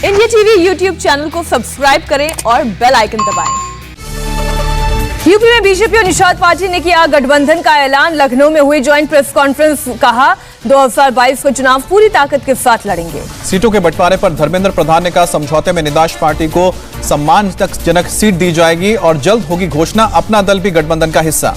India TV YouTube channel को subscribe करें और बेल आइकन दबाएं। यूपी में बीजेपी और निषाद पार्टी ने किया गठबंधन का ऐलान। लखनऊ में हुई ज्वाइंट प्रेस कॉन्फ्रेंस, कहा 2022 का चुनाव पूरी ताकत के साथ लड़ेंगे। सीटों के बंटवारे पर धर्मेंद्र प्रधान ने कहा समझौते में निदाश पार्टी को सम्मानजनक सीट दी जाएगी और जल्द होगी घोषणा, अपना दल भी गठबंधन का हिस्सा।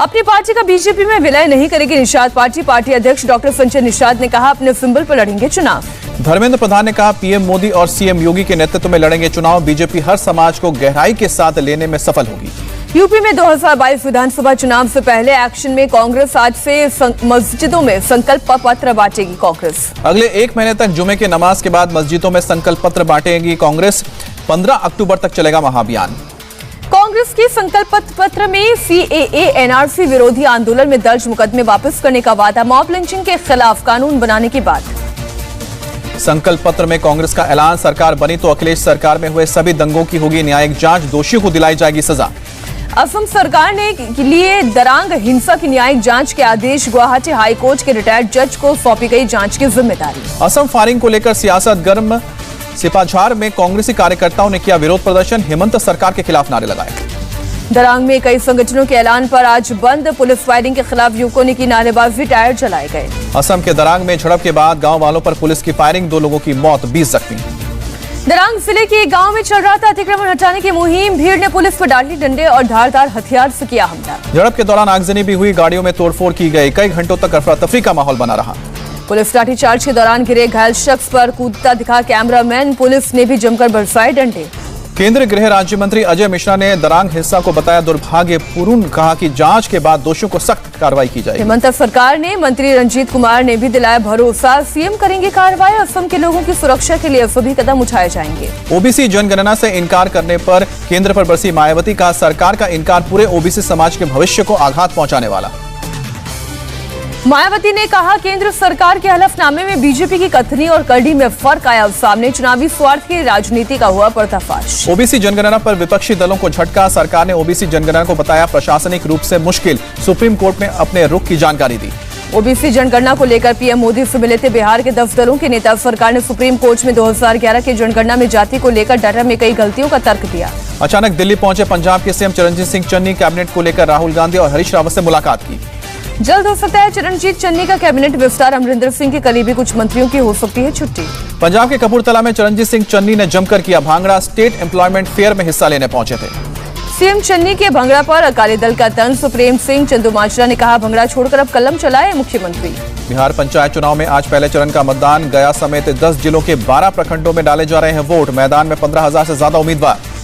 अपनी पार्टी का बीजेपी में विलय नहीं करेगी निषाद पार्टी। पार्टी अध्यक्ष डॉक्टर संजय निषाद ने कहा अपने सिंबल पर लड़ेंगे चुनाव। धर्मेंद्र प्रधान ने कहा पीएम मोदी और सीएम योगी के नेतृत्व में लड़ेंगे चुनाव। बीजेपी हर समाज को गहराई के साथ लेने में सफल होगी। यूपी में 2022 विधानसभा चुनाव से पहले एक्शन में कांग्रेस। आज से मस्जिदों में संकल्प पत्र बांटेगी कांग्रेस। अगले 1 महीने तक जुमे की नमाज के बाद मस्जिदों में संकल्प पत्र बांटेगी कांग्रेस। 15 अक्टूबर तक चलेगा महाअभियान। कांग्रेस के संकल्प पत्र में सीएए एनआरसी विरोधी आंदोलन में दर्ज मुकदमे वापस करने का वादा। मॉब लिंचिंग के खिलाफ कानून बनाने की बात। संकल्प पत्र में कांग्रेस का ऐलान, सरकार बनी तो अखिलेश सरकार में हुए सभी दंगों की होगी न्यायिक जांच, दोषियों को दिलाई जाएगी सजा। असम सरकार ने लिए दरांग हिंसा की न्यायिक जांच के आदेश। गुवाहाटी हाईकोर्ट के रिटायर्ड जज को सौंपी गई जांच की जिम्मेदारी। असम फायरिंग को लेकर सियासत गर्म। सिपाझार में कांग्रेसी कार्यकर्ताओं ने किया विरोध प्रदर्शन, हेमंत सरकार के खिलाफ नारे लगाए। दरांग में कई संगठनों के ऐलान पर आज बंद। पुलिस फायरिंग के खिलाफ युवकों ने की नारेबाजी, टायर जलाए गए। असम के दरांग में झड़प के बाद गांव वालों पर पुलिस की फायरिंग, 2 लोगों की मौत, 20 जख्मी। दरांग जिले के एक गांव में चल रहा था अतिक्रमण हटाने की मुहिम। भीड़ ने पुलिस पर डांडी, डंडे और धारदार हथियार से किया हमला। झड़प के दौरान आगजनी भी हुई, गाड़ियों में तोड़फोड़ की गई। कई घंटों तक अफरा तफरी का माहौल बना रहा। पुलिस लाठीचार्ज के दौरान गिरे घायल शख्स पर कूदता दिखा कैमरामैन। पुलिस ने भी जमकर बरसाए डंडे। केंद्रीय गृह राज्य मंत्री अजय मिश्रा ने दरांग हिंसा को बताया दुर्भाग्यपूर्ण, कहा कि जांच के बाद दोषियों को सख्त कार्रवाई की जाएगी। हेमंत सरकार ने मंत्री रंजीत कुमार ने भी दिलाया भरोसा, सीएम करेंगे कार्रवाई। असम के लोगों की सुरक्षा के लिए सभी कदम उठाए जाएंगे। ओबीसी जनगणना से इनकार करने पर केंद्र पर बरसी मायावती, का सरकार का इनकार पूरे ओबीसी समाज के भविष्य को आघात पहुंचाने वाला। मायावती ने कहा केंद्र सरकार के हलफनामे में बीजेपी की कथनी और करनी में फर्क आया सामने। चुनावी स्वार्थ की राजनीति का हुआ पर्दाफाश। ओबीसी जनगणना पर विपक्षी दलों को झटका। सरकार ने ओबीसी जनगणना को बताया प्रशासनिक रूप से मुश्किल। सुप्रीम कोर्ट में अपने रुख की जानकारी दी। ओबीसी जनगणना को लेकर पीएम मोदी से मिले थे बिहार के 10 दलों के नेता। सरकार ने सुप्रीम कोर्ट में 2011 की जनगणना में जाति को लेकर डाटा में कई गलतियों का तर्क दिया। अचानक दिल्ली पहुंचे पंजाब के सीएम चरणजीत सिंह चन्नी। कैबिनेट को लेकर राहुल गांधी और हरीश रावत से मुलाकात की। जल्द हो सकता है चरणजीत चन्नी का कैबिनेट विस्तार। अमरिंदर सिंह के करीबी कुछ मंत्रियों की हो सकती है छुट्टी। पंजाब के कपूरथला में चरणजीत सिंह चन्नी ने जमकर किया भांगड़ा। स्टेट एम्प्लॉयमेंट फेयर में हिस्सा लेने पहुंचे थे। सीएम चन्नी के भंगड़ा पर अकाली दल का तंज। सुप्रीम सिंह चंदुमाजरा ने कहा भंगड़ा छोड़कर अब कलम चलाए मुख्यमंत्री। बिहार पंचायत चुनाव में आज पहले चरण का मतदान। गया समेत 10 जिलों के 12 प्रखंडों में डाले जा रहे हैं वोट। मैदान में 15,000 से ज्यादा उम्मीदवार।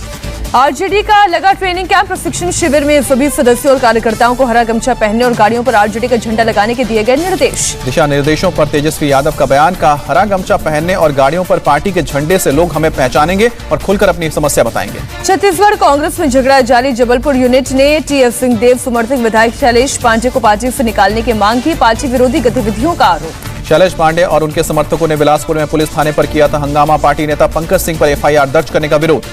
आरजेडी का लगा ट्रेनिंग कैंप। प्रशिक्षण शिविर में सभी सदस्यों और कार्यकर्ताओं को हरा गमछा पहनने और गाड़ियों पर आरजेडी का झंडा लगाने के दिए गए निर्देश। दिशा निर्देशों पर तेजस्वी यादव का बयान, का हरा गमछा पहनने और गाड़ियों पर पार्टी के झंडे से लोग हमें पहचानेंगे और खुलकर अपनी समस्या बताएंगे। छत्तीसगढ़ कांग्रेस में झगड़ा जारी। जबलपुर यूनिट ने टीएस सिंहदेव समर्थक विधायक शैलेश पांडे को पार्टी से निकालने की मांग की। पार्टी विरोधी गतिविधियों का आरोप। शैलेश पांडे और उनके समर्थकों ने बिलासपुर में पुलिस थाने पर किया था हंगामा। पार्टी नेता पंकज सिंह पर एफआईआर दर्ज करने का विरोध।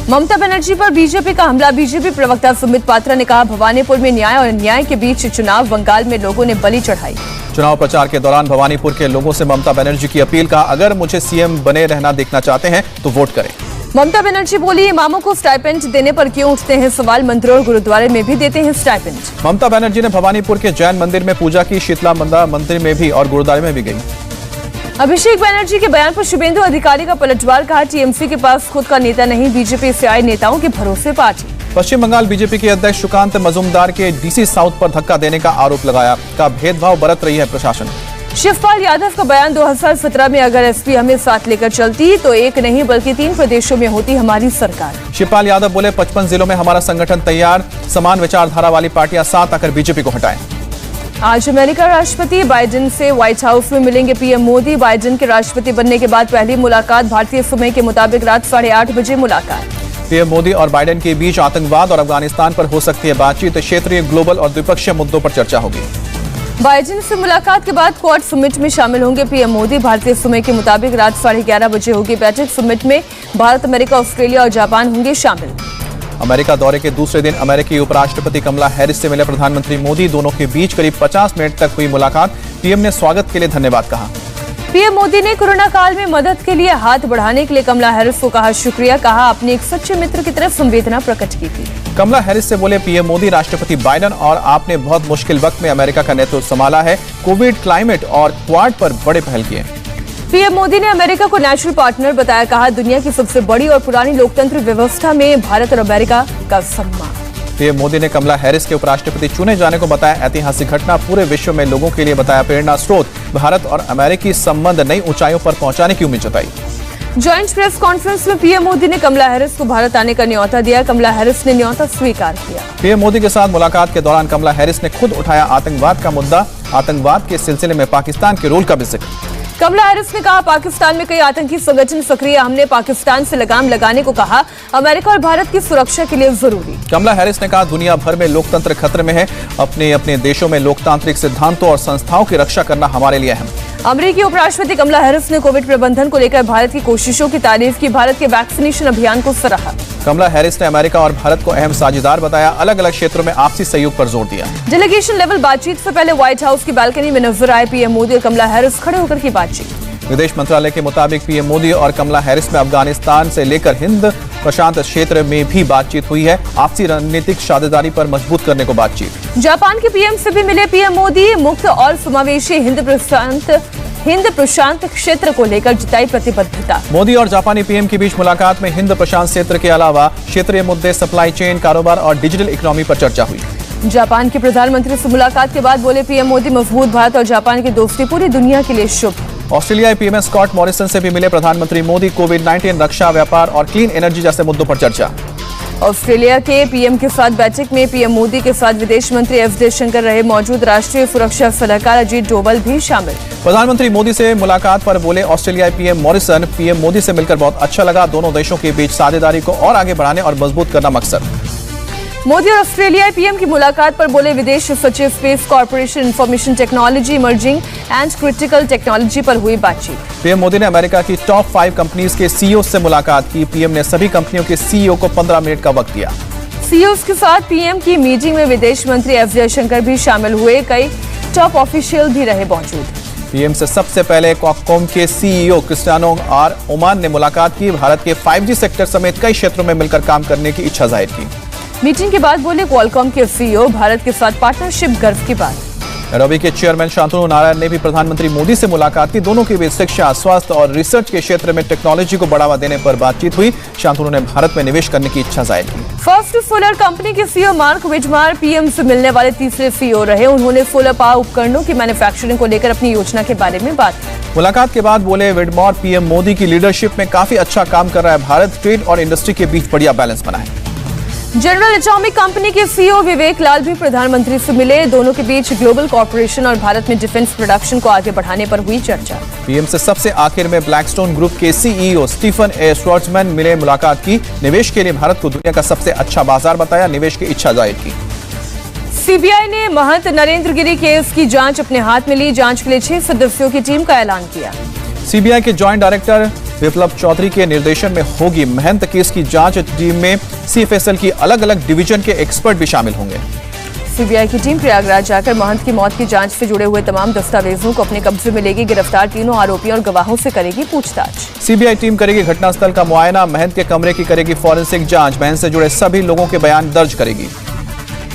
ममता बनर्जी पर बीजेपी का हमला। बीजेपी प्रवक्ता सुमित पात्रा ने कहा भवानीपुर में न्याय और अन्याय के बीच चुनाव। बंगाल में लोगों ने बलि चढ़ाई। चुनाव प्रचार के दौरान भवानीपुर के लोगों से ममता बनर्जी की अपील, कहा अगर मुझे सीएम बने रहना देखना चाहते हैं तो वोट करें। ममता बनर्जी बोली इमामों को स्टाइपेंड देने पर क्यों उठते हैं सवाल। मंदिरों और गुरुद्वारे में भी देते हैं स्टाइपेंड। ममता बनर्जी ने भवानीपुर के जैन मंदिर में पूजा की। शीतला मंदिर में भी और गुरुद्वारे में भी गई। अभिषेक बनर्जी के बयान पर शुभेंदु अधिकारी का पलटवार। कहा टीएमसी के पास खुद का नेता नहीं, बीजेपी से आए नेताओं के भरोसे पार्टी। पश्चिम बंगाल बीजेपी के अध्यक्ष सुकांत मजूमदार के डीसी साउथ पर धक्का देने का आरोप लगाया। का भेदभाव बरत रही है प्रशासन। शिवपाल यादव का बयान 2017 में अगर एसपी हमें साथ लेकर चलती तो एक नहीं बल्कि 3 प्रदेशों में होती हमारी सरकार। शिवपाल यादव बोले 55 जिलों में हमारा संगठन तैयार। समान विचारधारा वाली पार्टियां साथ आकर बीजेपी को हटाएं। आज अमेरिका राष्ट्रपति बाइडेन से व्हाइट हाउस में मिलेंगे पीएम मोदी। बाइडेन के राष्ट्रपति बनने के बाद पहली मुलाकात। भारतीय समय के मुताबिक रात 8:30 बजे मुलाकात। पीएम मोदी और बाइडेन के बीच आतंकवाद और अफगानिस्तान पर हो सकती है बातचीत। क्षेत्रीय, ग्लोबल और द्विपक्षीय मुद्दों पर चर्चा होगी। बाइडेन से मुलाकात के बाद क्वाड समिट में शामिल होंगे पीएम मोदी। भारतीय समय के मुताबिक रात 11:30 बजे होगी बैठक। समिट में भारत, अमेरिका, ऑस्ट्रेलिया और जापान होंगे शामिल। अमेरिका दौरे के दूसरे दिन अमेरिकी उपराष्ट्रपति कमला हैरिस से मिले प्रधानमंत्री मोदी। दोनों के बीच करीब 50 मिनट तक हुई मुलाकात। पीएम ने स्वागत के लिए धन्यवाद कहा। पीएम मोदी ने कोरोना काल में मदद के लिए हाथ बढ़ाने के लिए कमला हैरिस को कहा शुक्रिया, कहा अपने एक सच्चे मित्र की तरह संवेदना प्रकट की थी। कमला हैरिस से बोले पीएम मोदी, राष्ट्रपति बाइडेन और आपने बहुत मुश्किल वक्त में अमेरिका का नेतृत्व संभाला है। कोविड, क्लाइमेट और क्वाड पर बड़े पहल किए। पीएम मोदी ने अमेरिका को नेचुरल पार्टनर बताया, कहा दुनिया की सबसे बड़ी और पुरानी लोकतंत्र व्यवस्था में भारत और अमेरिका का सम्मान। पीएम मोदी ने कमला हैरिस के उपराष्ट्रपति चुने जाने को बताया ऐतिहासिक घटना, पूरे विश्व में लोगों के लिए बताया प्रेरणा स्रोत। भारत और अमेरिकी संबंध नई ऊंचाइयों पर पहुंचाने की उम्मीद जताई। ज्वाइंट प्रेस कॉन्फ्रेंस में पीएम मोदी ने कमला हैरिस को भारत आने का न्योता दिया। कमला हैरिस ने न्योता स्वीकार किया। पीएम मोदी के साथ मुलाकात के दौरान कमला हैरिस ने खुद उठाया आतंकवाद का मुद्दा, आतंकवाद के सिलसिले में पाकिस्तान के रोल का भी जिक्र। कमला हैरिस ने कहा पाकिस्तान में कई आतंकी संगठन सक्रिय, हमने पाकिस्तान से लगाम लगाने को कहा, अमेरिका और भारत की सुरक्षा के लिए जरूरी। कमला हैरिस ने कहा दुनिया भर में लोकतंत्र खतरे में है, अपने अपने देशों में लोकतांत्रिक सिद्धांतों और संस्थाओं की रक्षा करना हमारे लिए अहम। अमेरिकी उपराष्ट्रपति कमला हैरिस ने कोविड प्रबंधन को लेकर भारत की कोशिशों की तारीफ की, भारत के वैक्सीनेशन अभियान को सराहा। कमला हैरिस ने अमेरिका और भारत को अहम साझेदार बताया, अलग अलग क्षेत्रों में आपसी सहयोग पर जोर दिया। डेलीगेशन लेवल बातचीत से पहले व्हाइट हाउस की बालकनी में नजर आए पीएम मोदी और कमला हैरिस खड़े होकर की बातचीत। विदेश मंत्रालय के मुताबिक पीएम मोदी और कमला हैरिस में अफगानिस्तान से लेकर हिंद प्रशांत क्षेत्र में भी बातचीत हुई है, आपसी रणनीतिक साझेदारी पर मजबूत करने को बातचीत। जापान के पीएम से भी मिले पीएम मोदी, मुक्त और समावेशी हिंद प्रशांत क्षेत्र को लेकर जताई प्रतिबद्धता। मोदी और जापानी पीएम के बीच मुलाकात में हिंद प्रशांत क्षेत्र के अलावा क्षेत्रीय मुद्दे, सप्लाई चेन, कारोबार और डिजिटल इकोनॉमी पर चर्चा हुई। जापान के प्रधानमंत्री से मुलाकात के बाद बोले पीएम मोदी, मजबूत भारत और जापान की दोस्ती पूरी दुनिया के लिए शुभ। ऑस्ट्रेलियाई पीएम स्कॉट मॉरिसन से भी मिले प्रधानमंत्री मोदी, कोविड-19, रक्षा, व्यापार और क्लीन एनर्जी जैसे मुद्दों पर चर्चा। ऑस्ट्रेलिया के पीएम के साथ बैठक में पीएम मोदी के साथ विदेश मंत्री एस जयशंकर रहे मौजूद, राष्ट्रीय सुरक्षा सलाहकार अजीत डोभाल भी शामिल। प्रधानमंत्री मोदी से मुलाकात पर बोले ऑस्ट्रेलियाई पीएम मॉरिसन, पीएम मोदी से मिलकर बहुत अच्छा लगा, दोनों देशों के बीच साझेदारी को और आगे बढ़ाने और मजबूत करना मकसद। मोदी और ऑस्ट्रेलियाई पीएम की मुलाकात पर बोले विदेश सचिव, space corporation, information technology, emerging and critical technology पर हुई बातचीत। पीएम मोदी ने अमेरिका की टॉप 5 कंपनीज के सीईओ से मुलाकात की। पीएम ने सभी कंपनियों के सीईओ को 15 मिनट का वक्त दिया। सीईओ के साथ पीएम की मीटिंग में विदेश मंत्री एस जयशंकर भी शामिल हुए, कई टॉप ऑफिशियल भी रहे मौजूद। पीएम से सबसे पहले क्वालकॉम के सीईओ क्रिस्टियानो आर ओमान ने मुलाकात की, भारत के 5G सेक्टर समेत कई क्षेत्रों में मिलकर काम करने की इच्छा जाहिर की। मीटिंग के बाद बोले क्वालकॉम के सीईओ, भारत के साथ पार्टनरशिप गर्व की बात। रवि के चेयरमैन शांतनु नारायण ने भी प्रधानमंत्री मोदी से मुलाकात की, दोनों के बीच शिक्षा, स्वास्थ्य और रिसर्च के क्षेत्र में टेक्नोलॉजी को बढ़ावा देने पर बातचीत हुई। शांतनु ने भारत में निवेश करने की इच्छा जाहिर की। फर्स्ट सोलर कंपनी के सीईओ मार्क विजमार पीएम से मिलने वाले तीसरे सीईओ रहे, उन्होंने सोलर पावर उपकरणों की मैन्युफैक्चरिंग को लेकर अपनी योजना के बारे में बात की। मुलाकात के बाद बोले विडमॉर, पीएम मोदी की लीडरशिप में काफी अच्छा काम कर रहा है भारत, ट्रेड और इंडस्ट्री के बीच बढ़िया बैलेंस बनाए। जनरल एटॉमिक कंपनी के सीईओ विवेक लाल भी प्रधानमंत्री से मिले, दोनों के बीच ग्लोबल कॉर्पोरेशन और भारत में डिफेंस प्रोडक्शन को आगे बढ़ाने पर हुई चर्चा। पीएम से सबसे आखिर में ब्लैकस्टोन ग्रुप के सीईओ स्टीफन ए श्वार्ट्जमैन मिले, मुलाकात की, निवेश के लिए भारत को दुनिया का सबसे अच्छा बाजार बताया, निवेश की इच्छा जाहिर की। सीबीआई ने महंत नरेंद्र गिरी केस की जांच अपने हाथ में ली, जांच के लिए 6 सदस्यों की टीम का ऐलान किया। सीबीआई के जॉइंट डायरेक्टर विप्लव चौधरी के निर्देशन में होगी महंत केस की जांच, टीम में सीएफएसएल की अलग अलग डिवीजन के एक्सपर्ट भी शामिल होंगे। सीबीआई की टीम प्रयागराज जाकर महंत की मौत की जांच से जुड़े हुए तमाम दस्तावेजों को अपने कब्जे में लेगी, गिरफ्तार तीनों आरोपियों और गवाहों से करेगी पूछताछ। सीबीआई टीम करेगी घटनास्थल का मुआयना, महंत के कमरे की करेगी फॉरेंसिक जांच, महंत से जुड़े सभी लोगों के बयान दर्ज करेगी।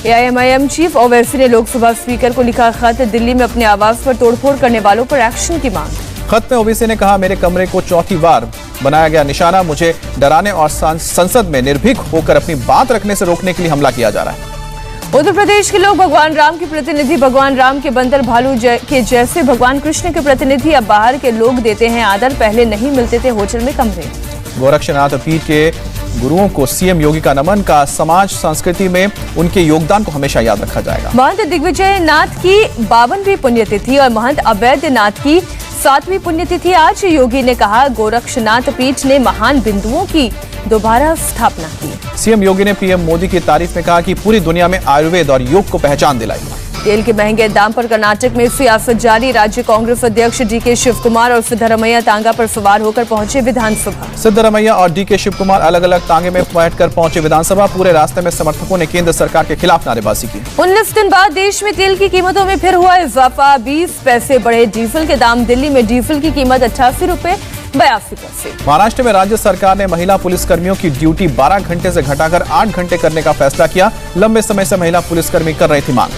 एआईएमआईएम चीफ ओवैसी ने लोकसभा स्पीकर को लिखा खत, दिल्ली में अपने आवास पर तोड़फोड़ करने वालों पर एक्शन की मांग। खत में ओवैसी ने कहा, मेरे कमरे को चौथी बार बनाया गया निशाना, मुझे डराने और संसद में निर्भीक होकर अपनी बात रखने से रोकने के लिए हमला किया जा रहा है। उत्तर प्रदेश के लोग भगवान राम के प्रतिनिधि, भगवान राम के बंदर भालू के जैसे भगवान कृष्ण के प्रतिनिधि अब बाहर के लोग देते हैं आदर, पहले नहीं मिलते थे होटल में कमरे। गोरक्षनाथ पीठ के गुरुओं को सीएम योगी का नमन, का समाज संस्कृति में उनके योगदान को हमेशा याद रखा जाएगा। महंत दिग्विजय नाथ की 52वीं पुण्यतिथि और महंत अवैध नाथ की 7वीं पुण्यतिथि आज। योगी ने कहा, गोरक्षनाथ पीठ ने महान बिंदुओं की दोबारा स्थापना की। सीएम योगी ने पीएम मोदी की तारीफ में कहा कि पूरी दुनिया में आयुर्वेद और योग को पहचान दिलाई। तेल के महंगे दाम पर कर्नाटक में सियासत जारी। राज्य कांग्रेस अध्यक्ष डीके शिवकुमार और सिद्धरमैया तांगा पर सवार होकर पहुंचे विधानसभा। सिद्धरमैया और डीके शिवकुमार अलग अलग तांगे में बैठकर पहुंचे विधानसभा। पूरे रास्ते में समर्थकों ने केंद्र सरकार के खिलाफ नारेबाजी की। 19 दिन बाद देश में तेल की कीमतों में फिर हुआ इजाफा। 20 पैसे बढ़े डीजल के दाम। दिल्ली में डीजल की कीमत 88 रुपए 82 पैसे। महाराष्ट्र में राज्य सरकार ने महिला पुलिसकर्मियों की ड्यूटी 12 घंटे से घटाकर 8 घंटे करने का फैसला किया। लंबे समय से महिला पुलिसकर्मी कर रही थी मांग।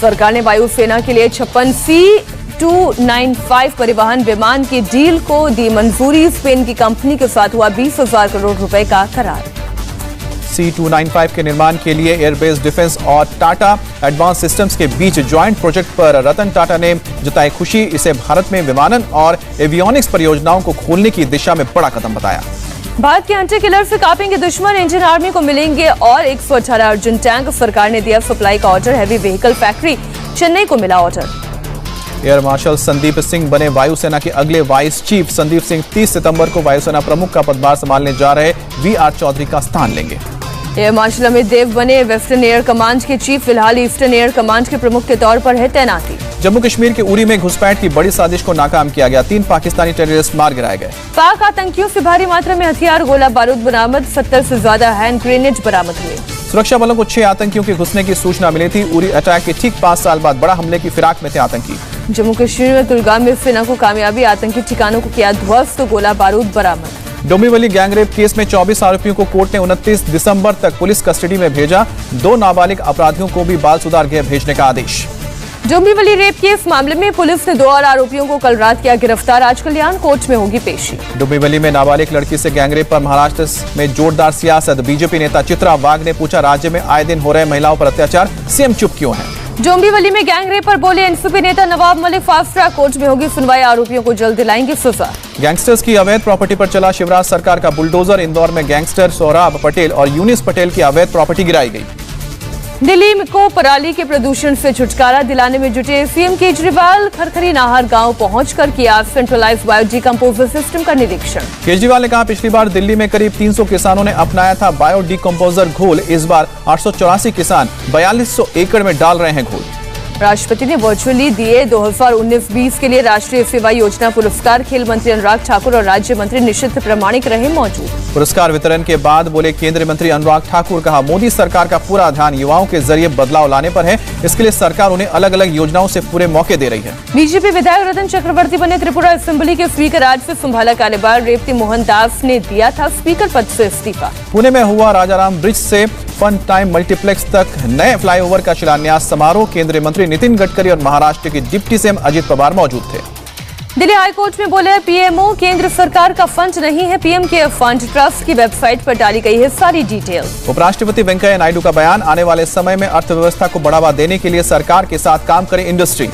सरकार ने वायुसेना के लिए 56 C-295 परिवहन विमान की डील को दी मंजूरी। स्पेन की कंपनी के साथ हुआ 20,000 करोड़ रुपए का करार। C-295 के निर्माण के लिए एयरबेस डिफेंस और टाटा एडवांस सिस्टम्स के बीच ज्वाइंट प्रोजेक्ट पर रतन टाटा ने जताई खुशी। इसे भारत में विमानन और एवियोनिक्स परियोजनाओं को खोलने की दिशा में बड़ा कदम बताया। भारत के हंटर किलर से कापेंगे दुश्मन। इंडियन आर्मी को मिलेंगे और 118 अर्जुन टैंक। सरकार ने दिया सप्लाई का order. Heavy vehicle factory Chennai को मिला order. Air marshal Sandeep Singh बने वायुसेना के अगले वाइस चीफ। संदीप सिंह 30 सितंबर को वायुसेना प्रमुख का पदभार संभालने जा रहे VR चौधरी का स्थान लेंगे। एयर मार्शल अमित देव बने वेस्टर्न एयर कमांड के चीफ। फिलहाल ईस्टर्न एयर कमांड के प्रमुख के तौर पर है तैनाती। जम्मू कश्मीर के उरी में घुसपैठ की बड़ी साजिश को नाकाम किया गया। 3 पाकिस्तानी टेररिस्ट मार गिराए गए। पाक आतंकियों से भारी मात्रा में हथियार गोला बारूद बरामद। 70 से ज्यादा हैंड ग्रेनेड बरामद हुए। सुरक्षा बलों को 6 आतंकियों के घुसने की सूचना मिली थी। उरी अटैक के ठीक 5 साल बाद बड़ा हमले की फिराक में थे आतंकी। जम्मू कश्मीर में कुलगाम में सेना को कामयाबी। आतंकी ठिकानों को किया ध्वस्त। गोला बारूद बरामद। डोंबिवली गैंगरेप केस में 24 आरोपियों को कोर्ट ने 29 दिसंबर तक पुलिस कस्टडी में भेजा। 2 नाबालिग अपराधियों को भी बाल सुधार गृह भेजने का आदेश। डोंबिवली रेप केस मामले में पुलिस ने 2 और आरोपियों को कल रात किया गिरफ्तार। आज कल्याण कोर्ट में होगी पेशी। डोंबिवली में नाबालिग लड़की से गैंगरेप पर महाराष्ट्र में जोरदार सियासत। बीजेपी नेता चित्रा वाघ ने पूछा, राज्य में आए दिन हो रहे महिलाओं पर अत्याचार, सीएम चुप क्यों है? डोंबिवली में गैंगरेप पर बोले एनसीपी नेता Nawab Malik. Fast track court में होगी सुनवाई। आरोपियों को जल्द दिलाएंगे सजा। गैंगस्टर्स की अवैध प्रॉपर्टी पर चला शिवराज सरकार का बुलडोजर। इंदौर में गैंगस्टर सोहराब पटेल और यूनिस पटेल की अवैध प्रॉपर्टी गिराई गई। दिल्ली को पराली के प्रदूषण से छुटकारा दिलाने में जुटे सीएम केजरीवाल खरखरी नाहर गांव पहुंचकर किया सेंट्रलाइज्ड बायो डिकम्पोजर सिस्टम का निरीक्षण। केजरीवाल ने कहा, पिछली बार दिल्ली में करीब 300 किसानों ने अपनाया था बायो डिकम्पोजर घोल। इस बार 884 किसान 4200 एकड़ में डाल रहे हैं घोल। राष्ट्रपति ने वर्चुअली दिए 2019-20 के लिए राष्ट्रीय सेवा योजना पुरस्कार। खेल मंत्री अनुराग ठाकुर और राज्य मंत्री निशित प्रामाणिक रहे मौजूद। पुरस्कार वितरण के बाद बोले केंद्रीय मंत्री अनुराग ठाकुर, कहा मोदी सरकार का पूरा ध्यान युवाओं के जरिए बदलाव लाने पर है। इसके लिए सरकार उन्हें अलग अलग योजनाओं से पूरे मौके दे रही है। बीजेपी विधायक रतन चक्रवर्ती बने त्रिपुरा असेंबली के स्पीकर। आज से संभाला कार्यभार। रेवती मोहन दास ने दिया था स्पीकर पद से इस्तीफा। पुणे में हुआ राजाराम ब्रिज से फन टाइम मल्टीप्लेक्स तक नए फ्लाईओवर का शिलान्यास समारोह। केंद्रीय मंत्री नितिन गडकरी और महाराष्ट्र के डिप्टी सीएम अजित पवार मौजूद थे। दिल्ली हाईकोर्ट में बोले पीएमओ केंद्र सरकार का फंड नहीं है। पीएम केयर फंड ट्रस्ट की वेबसाइट पर डाली गई है सारी डिटेल। उपराष्ट्रपति वेंकैया नायडू का बयान, आने वाले समय में अर्थव्यवस्था को बढ़ावा देने के लिए सरकार के साथ काम करे इंडस्ट्री।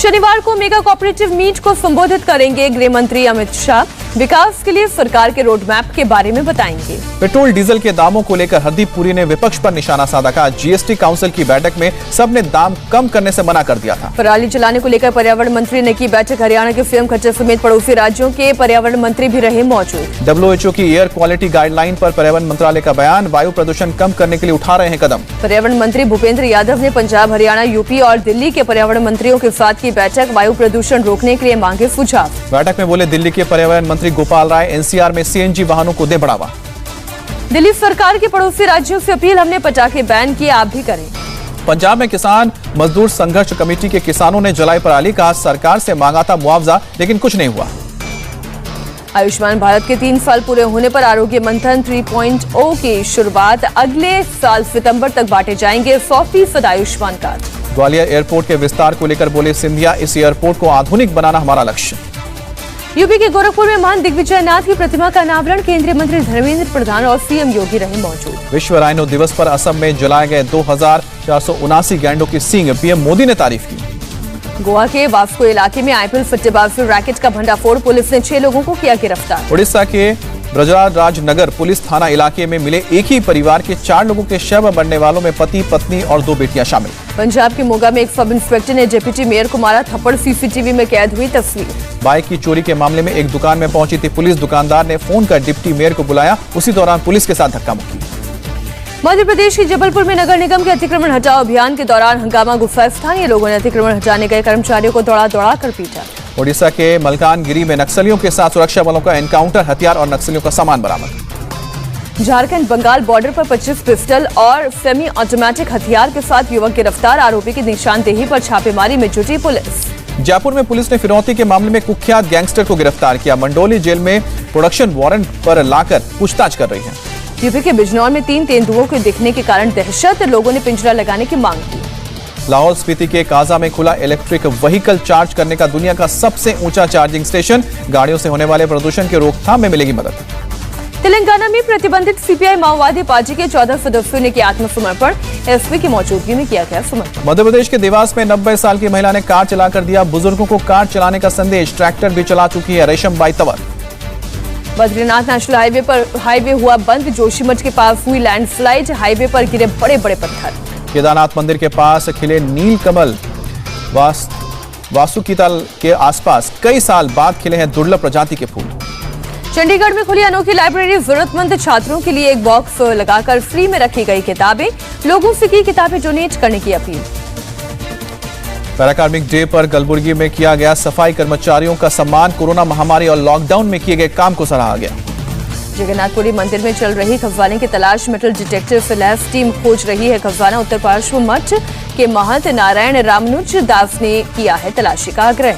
शनिवार को मेगा कोऑपरेटिव मीट को संबोधित करेंगे गृह मंत्री अमित शाह। विकास के लिए सरकार के रोड मैप के बारे में बताएंगे। पेट्रोल डीजल के दामों को लेकर हरदीप पुरी ने विपक्ष पर निशाना साधा। कहा, जीएसटी काउंसिल की बैठक में सबने दाम कम करने से मना कर दिया था। पराली जलाने को लेकर पर्यावरण मंत्री ने की बैठक। हरियाणा के सीएम खट्टर समेत पड़ोसी राज्यों के पर्यावरण मंत्री भी रहे मौजूद। WHO की एयर क्वालिटी गाइडलाइन पर पर्यावरण मंत्रालय का बयान, वायु प्रदूषण कम करने के लिए उठा रहे हैं कदम। पर्यावरण मंत्री भूपेंद्र यादव ने पंजाब, हरियाणा, यूपी और दिल्ली के पर्यावरण मंत्रियों के साथ की बैठक। वायु प्रदूषण रोकने के लिए मांगे सुझाव। बैठक में बोले दिल्ली के पर्यावरण मंत्री गोपाल राय, NCR में CNG वाहनों को दे बढ़ावा। दिल्ली सरकार के पड़ोसी राज्यों से अपील, हमने पटाखे बैन किए, आप भी करें। पंजाब में किसान मजदूर संघर्ष कमेटी के किसानों ने जलाई पराली। कहा, सरकार से मांगा था मुआवजा लेकिन कुछ नहीं हुआ। आयुष्मान भारत के 3 साल पूरे होने पर आरोग्य मंथन 3.0 की शुरुआत। अगले साल सितंबर तक बांटे जाएंगे 100% आयुष्मान कार्ड। ग्वालियर एयरपोर्ट के विस्तार को लेकर बोले सिंधिया, इस एयरपोर्ट को आधुनिक बनाना हमारा लक्ष्य। यूपी के गोरखपुर में महान दिग्विजय नाथ की प्रतिमा का अनावरण। केंद्रीय मंत्री धर्मेंद्र प्रधान और सीएम योगी रहे मौजूद। विश्व राइनो दिवस पर असम में जलाए गए 2479 गैंडों की सींग, पीएम मोदी ने तारीफ की। गोवा के वास्को इलाके में आईपीएल सट्टेबाजी रैकेट का भंडाफोड़। पुलिस ने 6 लोगों को किया गिरफ्तार। उड़ीसा के ब्रजराज नगर पुलिस थाना इलाके में मिले एक ही परिवार के 4 लोगों के शव। बनने वालों में पति, पत्नी और 2 बेटियां शामिल। पंजाब के मोगा में एक सब इंस्पेक्टर ने डिप्टी मेयर को मारा, थप्पड़। सीसीटीवी में कैद हुई तस्वीर। बाइक की चोरी के मामले में एक दुकान में पहुंची थी पुलिस। दुकानदार ने फोन कर डिप्टी मेयर को बुलाया, उसी दौरान पुलिस के साथ धक्का मुक्की। मध्य प्रदेश के जबलपुर में नगर निगम के अतिक्रमण हटाओ अभियान के दौरान हंगामा गुस्सा, स्थानीय लोगों ने अतिक्रमण हटाने गए कर्मचारियों को दौड़ा कर पीटा। ओडिशा के मलकानगिरी में नक्सलियों के साथ सुरक्षा बलों का एनकाउंटर, हथियार और नक्सलियों का सामान बरामद। झारखंड बंगाल बॉर्डर पर 25 पिस्टल और सेमी ऑटोमेटिक हथियार के साथ युवक गिरफ्तार, आरोपी की निशानदेही पर छापेमारी में जुटी पुलिस। जयपुर में पुलिस ने फिरौती के मामले में कुख्यात गैंगस्टर को गिरफ्तार किया, मंडोली जेल में प्रोडक्शन वारंट पर लाकर पूछताछ कर रही है। यूपी के बिजनौर में 3 तेंदुओं के दिखने के कारण दहशत, लोगों ने पिंजरा लगाने की मांग की। लाहौल स्पीति के काजा में खुला इलेक्ट्रिक व्हीकल चार्ज करने का दुनिया का सबसे ऊंचा चार्जिंग स्टेशन, गाड़ियों से होने वाले प्रदूषण की रोकथाम में मिलेगी मदद। तेलंगाना में प्रतिबंधित सीपीआई माओवादी पार्टी के 14 सदस्यों ने किया आत्मसमर्पण, एसपी की मौजूदगी में किया गया समर्पण। मध्य प्रदेश के देवास में 90 साल की महिला ने कार चलाकर दिया बुजुर्गों को कार चलाने का संदेश, ट्रैक्टर भी चला चुकी है रेशम by Tanwar. Badrinath national highway हुआ बंद, जोशीमठ के पास हुई लैंडस्लाइड, हाईवे पर गिरे बड़े बड़े पत्थर। केदारनाथ मंदिर के पास खिले नील कमल, वासुकीताल के आसपास कई साल बाद खिले हैं दुर्लभ प्रजाति के फूल। चंडीगढ़ में खुली अनोखी लाइब्रेरी, जरूरतमंद छात्रों के लिए एक बॉक्स लगाकर फ्री में रखी गई किताबें, लोगों से की किताबें डोनेट करने की अपील। पैराकार्मिक डे पर कलबुर्गी में किया गया सफाई कर्मचारियों का सम्मान, कोरोना महामारी और लॉकडाउन में किए गए काम को सराहा गया। जगन्नाथपुरी मंदिर में चल रही खजवाने की तलाश, मेटल डिटेक्टर से लैस टीम खोज रही है खजवाना। उत्तर पार्श्व मठ के महंत नारायण रामानुज दास ने किया है तलाशी का आग्रह।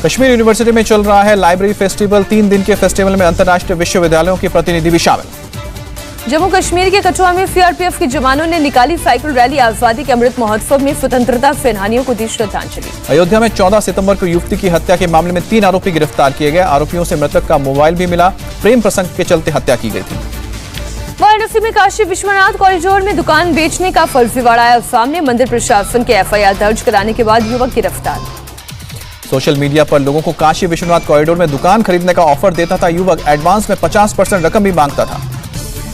कश्मीर यूनिवर्सिटी में चल रहा है लाइब्रेरी फेस्टिवल, 3 दिन के फेस्टिवल में अंतर्राष्ट्रीय विश्वविद्यालयों के प्रतिनिधि भी शामिल। जम्मू कश्मीर के कठुआ में सीआरपीएफ के जवानों ने निकाली साइकिल रैली, आजादी के अमृत महोत्सव में स्वतंत्रता सेनानियों को दी श्रद्धांजलि। अयोध्या में 14 सितंबर को युवती की हत्या के मामले में 3 आरोपी गिरफ्तार किए गए, आरोपियों से मृतक का मोबाइल भी मिला, प्रेम प्रसंग के चलते हत्या की गई थी। वाराणसी में काशी विश्वनाथ कॉरिडोर में दुकान बेचने का फर्जीवाड़ा आया सामने, मंदिर प्रशासन के एफआईआर दर्ज कराने के बाद युवक गिरफ्तार। सोशल मीडिया पर लोगों को काशी विश्वनाथ कॉरिडोर में दुकान खरीदने का ऑफर देता था युवक, एडवांस में 50% रकम भी मांगता था।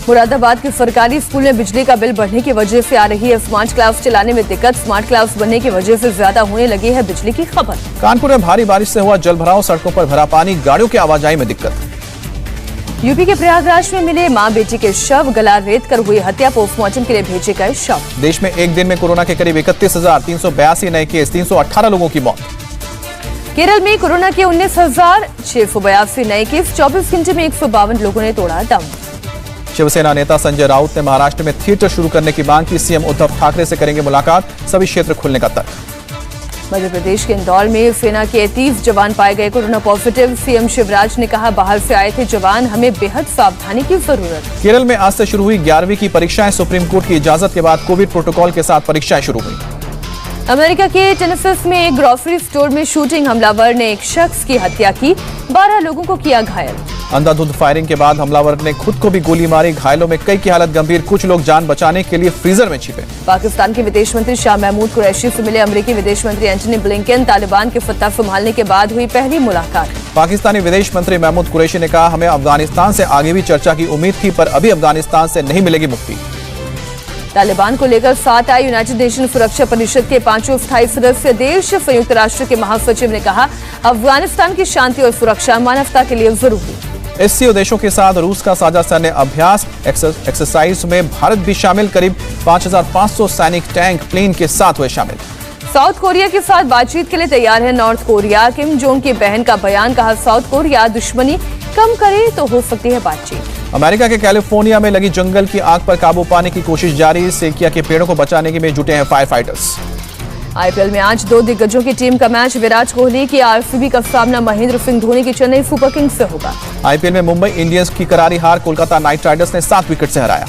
मुरादाबाद के सरकारी स्कूल में बिजली का बिल बढ़ने की वजह से आ रही है स्मार्ट क्लास चलाने में दिक्कत, स्मार्ट क्लास बनने की वजह से ज्यादा होने लगी है बिजली की खपत। कानपुर में भारी बारिश से हुआ जलभराव, सड़कों पर भरा पानी, गाड़ियों की आवाजाही में दिक्कत। यूपी के प्रयागराज में मिले मां बेटी के शव, गला रेत कर हुई हत्या, पोस्टमार्टम के लिए भेजे गए शव। देश में एक दिन में कोरोना के करीब 31,382 नए केस, 318 लोगों की मौत। केरल में कोरोना के 19,682 नए केस, 24 घंटे में 152 लोगों ने तोड़ा दम। शिवसेना नेता संजय राउत ने महाराष्ट्र में थिएटर शुरू करने की मांग की, सीएम उद्धव ठाकरे से करेंगे मुलाकात, सभी क्षेत्र खुलने का तर्क। मध्य प्रदेश के इंदौर में सेना के 30 जवान पाए गए कोरोना पॉजिटिव, सीएम शिवराज ने कहा बाहर से आए थे जवान, हमें बेहद सावधानी की जरूरत। केरल में आज से शुरू हुई 11वीं की परीक्षाएं, सुप्रीम कोर्ट की इजाजत के बाद कोविड प्रोटोकॉल के साथ परीक्षाएं शुरू हुई। अमेरिका के टेनेसी में एक ग्रोसरी स्टोर में शूटिंग, हमलावर ने एक शख्स की हत्या की, 12 लोगों को किया घायल। अंधाधुंध फायरिंग के बाद हमलावर ने खुद को भी गोली मारी, घायलों में कई की हालत गंभीर, कुछ लोग जान बचाने के लिए फ्रीजर में छिपे। पाकिस्तान के विदेश मंत्री शाह महमूद कुरैशी से मिले अमेरिकी विदेश मंत्री एंटनी ब्लिंकन, तालिबान के सत्ता संभालने के बाद हुई पहली मुलाकात। पाकिस्तानी विदेश मंत्री महमूद कुरैशी ने कहा हमें अफगानिस्तान से आगे भी चर्चा की उम्मीद थी, पर अभी अफगानिस्तान से नहीं मिलेगी मुक्ति। तालिबान को लेकर साथ आए यूनाइटेड नेशन सुरक्षा परिषद के 5 स्थायी सदस्य देश, संयुक्त राष्ट्र के महासचिव ने कहा अफगानिस्तान की शांति और सुरक्षा मानवता के लिए जरूरी। एससीओ देशों के साथ रूस का साझा सैन्य अभ्यास एक्सरसाइज में भारत भी शामिल, करीब 5,500 सैनिक टैंक प्लेन के साथ हुए शामिल। साउथ कोरिया के साथ बातचीत के लिए तैयार है नॉर्थ कोरिया, किम जोंग की बहन का बयान, कहा साउथ कोरिया दुश्मनी कम करे तो हो सकती है बातचीत। अमेरिका के कैलिफोर्निया में लगी जंगल की आग पर काबू पाने की कोशिश जारी, सेकिया के पेड़ों को बचाने में जुटे हैं फायर फाइटर्स। आईपीएल में आज 2 दिग्गजों की टीम का मैच, विराट कोहली की आरसीबी का सामना महेंद्र सिंह धोनी की चेन्नई सुपर किंग्स से होगा। आईपीएल में मुंबई इंडियंस की करारी हार, कोलकाता नाइट राइडर्स ने 7 विकेट से हराया।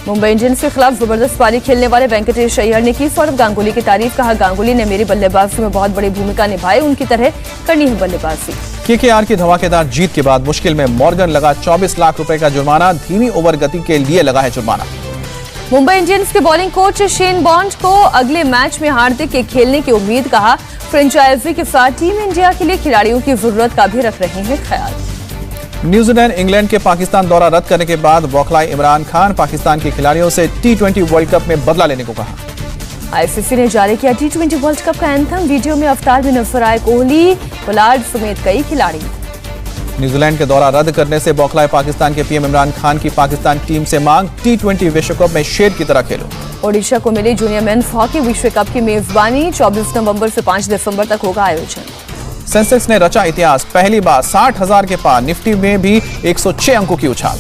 मुंबई इंडियंस के खिलाफ जबरदस्त पारी खेलने वाले वेंकटेश अय्यर ने की सौरव गांगुली की तारीफ, कहा गांगुली ने मेरी बल्लेबाजी में बहुत बड़ी भूमिका निभाई, उनकी तरह करनी है बल्लेबाजी। केकेआर की धमाकेदार जीत के बाद मुश्किल में मॉर्गन, लगा 24 लाख रुपए का जुर्माना, धीमी ओवर गति के लिए लगा है जुर्माना। मुंबई इंडियंस के बॉलिंग कोच शेन बॉन्ड को अगले मैच में हार्दिक के खेलने की उम्मीद, कहा फ्रेंचाइजी के साथ टीम इंडिया के लिए खिलाड़ियों की जरूरत का भी रख रहे हैं ख्याल। न्यूजीलैंड इंग्लैंड के पाकिस्तान दौरा रद्द करने के बाद बौखलाए इमरान खान, पाकिस्तान के खिलाड़ियों से T20 वर्ल्ड कप में बदला लेने को कहा। आईसीसी ने जारी किया T20 वर्ल्ड कप का एंथम, वीडियो में अवतार में नजर आए कोहली, पोलार्ड समेत कई खिलाड़ी। न्यूजीलैंड के दौरा रद्द करने से बौखलाए पाकिस्तान के पीएम इमरान खान की पाकिस्तान टीम से मांग, T20 विश्व कप में शेर की तरह खेलो। ओडिशा को मिली जूनियर मेंस हॉकी विश्व कप की मेजबानी, 24 नवंबर से 5 दिसंबर तक होगा आयोजन। सेंसेक्स ने रचा इतिहास, पहली बार 60,000 के पार, निफ्टी में भी 106 अंकों की उछाल।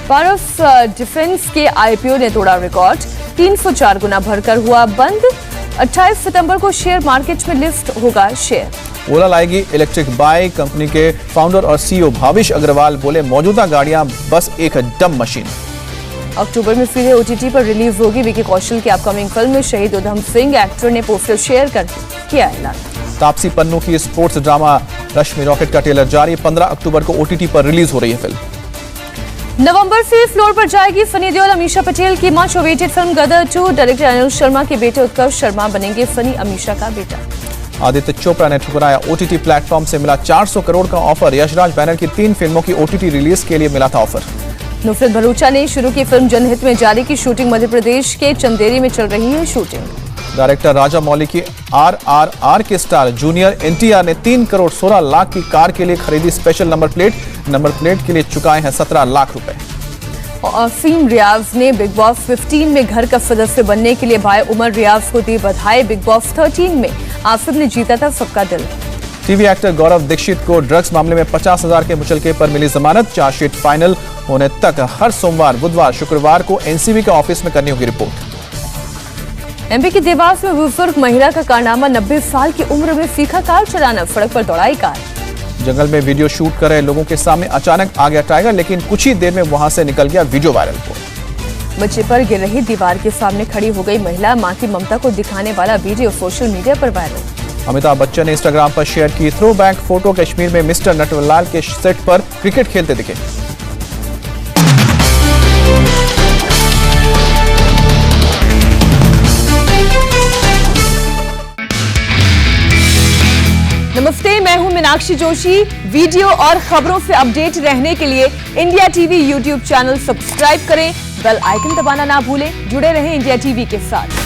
पारस डिफेंस के आईपीओ ने तोड़ा रिकॉर्ड, 304 गुना भरकर हुआ बंद। 28 सितंबर को शेयर मार्केट में लिस्ट होगा शेयर। ओला लाएगी इलेक्ट्रिक बाइक, कंपनी के फाउंडर और सीईओ भाविश अग्रवाल बोले मौजूदा गाड़ियां बस एक डम मशीन। अक्टूबर में सीधे ओटीटी पर रिलीज होगी विकी कौशल की अपकमिंग फिल्म में शहीद उधम सिंह। एक्टर ने पोस्टर शेयर कर किया ऐलान। तापसी पन्नू की स्पोर्ट्स ड्रामा रश्मि रॉकेट का ट्रेलर जारी, 15 अक्टूबर को ओटीटी पर रिलीज हो रही है फिल्म। नवंबर से फ्लोर पर जाएगी सनी देओल अमीषा पटेल की मच अवेटेड फिल्म गदर 2। डायरेक्टर अनिल शर्मा के बेटे उत्कर्ष शर्मा बनेंगे सनी अमीषा का बेटा। आदित्य चोपड़ा ने ठुकराया ओटीटी प्लेटफॉर्म से मिला 400 करोड़ का ऑफर। यशराज बैनर की 3 फिल्मों की ओटीटी रिलीज के लिए मिला था ऑफर। नुसरत भरूचा ने शुरू की फिल्म जनहित में जारी की शूटिंग। मध्य प्रदेश के चंदेरी में चल रही है शूटिंग। डायरेक्टर राजा मौली की RRR के स्टार जूनियर NTR ने 3 करोड़ 16 लाख की कार के लिए खरीदी special number plate. Number plate के लिए चुकाए हैं 17 लाख रुपए। आसिम रियाज ने बिग बॉस 15 में घर का सदस्य बनने के लिए भाई उमर रियाज को दी बधाई। बिग बॉस 13 में आसिम ने जीता था सबका दिल। टीवी एक्टर गौरव दीक्षित को ड्रग्स मामले में 50,000 के मुचलके पर मिली जमानत। चार्जशीट फाइनल होने तक हर सोमवार, बुधवार, शुक्रवार को एनसीबी के ऑफिस में करनी होगी रिपोर्ट। एमपी की देवास में बुजुर्ग महिला का कारनामा, 90 साल की उम्र में सीखा कार चलाना, सड़क पर दौड़ाई कार। जंगल में वीडियो शूट कर रहे लोगों के सामने अचानक आ गया टाइगर, लेकिन कुछ ही देर में वहां से निकल गया वीडियो वायरल हो। बच्चे पर गिर रही दीवार के सामने खड़ी हो गई महिला, मां की ममता को दिखाने वाला वीडियो सोशल मीडिया पर वायरल। अमिताभ बच्चन ने इंस्टाग्राम पर शेयर की थ्रो बैक फोटो। कश्मीर में मिस्टर नटवरलाल के सेट पर क्रिकेट खेलते दिखे। नमस्ते, मैं हूं मीनाक्षी जोशी। वीडियो और खबरों से अपडेट रहने के लिए India TV YouTube channel subscribe करें, बेल आइकन दबाना ना भूलें। जुड़े रहें इंडिया टीवी के साथ।